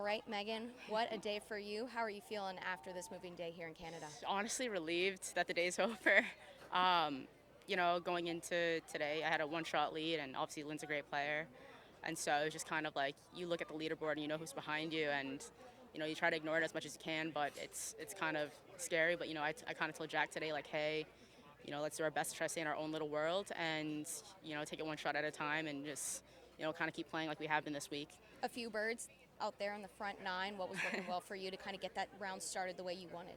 right, Megan, what a day for you. How are you feeling after this moving day here in Canada? Honestly relieved that the day's over. Going into today, I had a one-shot lead, and obviously Lynn's a great player. And so it was just kind of like you look at the leaderboard and you know who's behind you, and you try to ignore it as much as you can, but it's kind of scary. But I kind of told Jack today, like, hey, let's do our best to try to stay in our own little world, and take it one shot at a time, and just kind of keep playing like we have been this week. A few birds out there in the front nine. What was working well for you to kind of get that round started the way you wanted?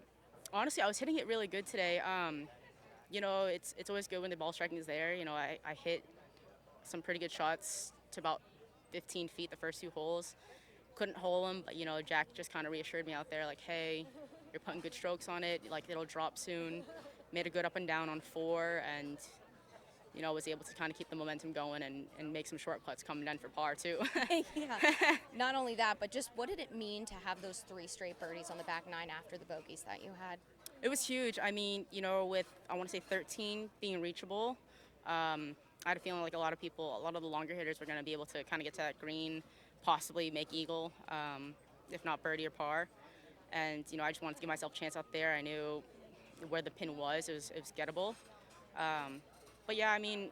Honestly, I was hitting it really good today. It's always good when the ball striking is there. I hit some pretty good shots to about 15 feet the first two holes. Couldn't hole them, but Jack just kind of reassured me out there, like, hey, you're putting good strokes on it. Like, it'll drop soon. Made a good up and down on 4, and was able to kind of keep the momentum going and make some short putts coming down for par too. Yeah. Not only that, but just what did it mean to have those 3 straight birdies on the back nine after the bogeys that you had? It was huge. I mean, with, I want to say, 13 being reachable, I had a feeling like a lot of the longer hitters were going to be able to kind of get to that green, possibly make eagle, if not birdie or par. And I just wanted to give myself a chance out there. I knew where the pin was. It was gettable. But yeah, I mean,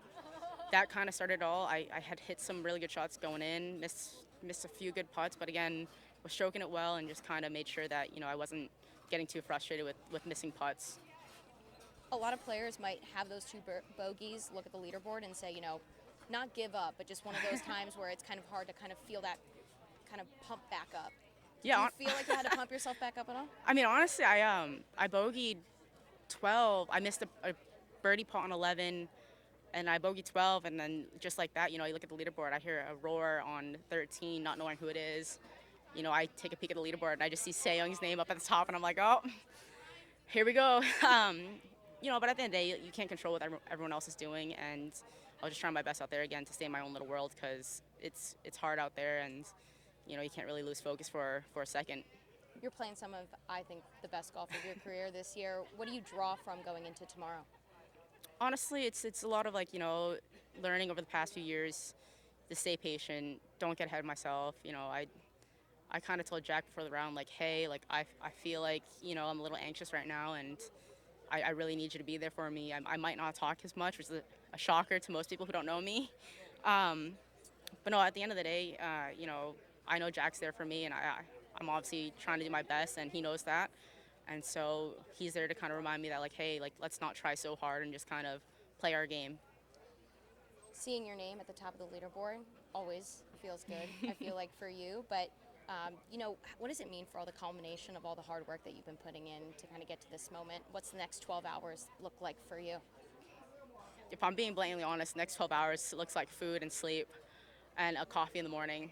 that kind of started it all. I had hit some really good shots going in, missed a few good putts, but again, was stroking it well and just kind of made sure that I wasn't getting too frustrated with missing putts. A lot of players might have those 2 bogeys, look at the leaderboard and say, not give up, but just one of those times where it's kind of hard to kind of feel that kind of pump back up. Yeah. Do you feel like you had to pump yourself back up at all? I mean, honestly, I bogeyed 12. I missed a birdie putt on 11, and I bogeyed 12, and then just like that, you look at the leaderboard, I hear a roar on 13, not knowing who it is. I take a peek at the leaderboard, and I just see Young's name up at the top, and I'm like, oh, here we go. But at the end of the day, you can't control what everyone else is doing, and I was just trying my best out there again to stay in my own little world, because it's hard out there, and you can't really lose focus for a second. You're playing some of, I think, the best golf of your career this year. What do you draw from going into tomorrow? Honestly, it's a lot of learning over the past few years to stay patient, don't get ahead of myself. I kind of told Jack before the round, like, hey, like I feel like I'm a little anxious right now, and I really need you to be there for me. I might not talk as much, which is a shocker to most people who don't know me. But no, at the end of the day, I know Jack's there for me, and I'm obviously trying to do my best, and he knows that. And so he's there to kind of remind me that, like, hey, like, let's not try so hard and just kind of play our game. Seeing your name at the top of the leaderboard always feels good, I feel like, for you. But, what does it mean for all the culmination of all the hard work that you've been putting in to kind of get to this moment? What's the next 12 hours look like for you? If I'm being blatantly honest, next 12 hours looks like food and sleep and a coffee in the morning.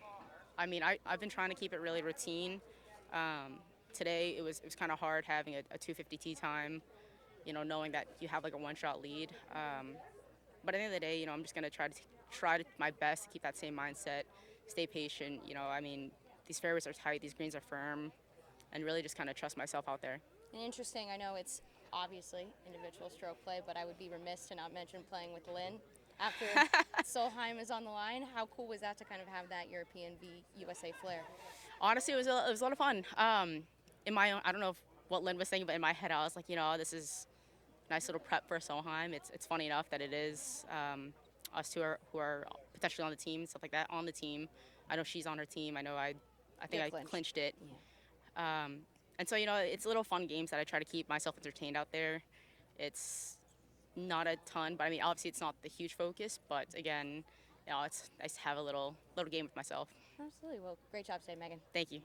I mean, I've been trying to keep it really routine. Today it was kind of hard having a 250 tee time, knowing that you have like a one-shot lead. But at the end of the day, I'm just gonna try my best to keep that same mindset, stay patient. I mean, these fairways are tight, these greens are firm, and really just kind of trust myself out there. And interesting, I know it's obviously individual stroke play, but I would be remiss to not mention playing with Lynn. After Solheim is on the line, how cool was that to kind of have that European v USA flair? Honestly, it was a lot of fun. In my own, I don't know what Lynn was thinking, but in my head, I was like, this is a nice little prep for Solheim. It's funny enough that it is us two who are potentially on the team, stuff like that, on the team. I know she's on her team. I know I think I clinched it. Yeah. And so, it's little fun games that I try to keep myself entertained out there. It's not a ton, but I mean, obviously it's not the huge focus, but again, it's nice to have a little game with myself. Absolutely. Well, great job today, Megan. Thank you.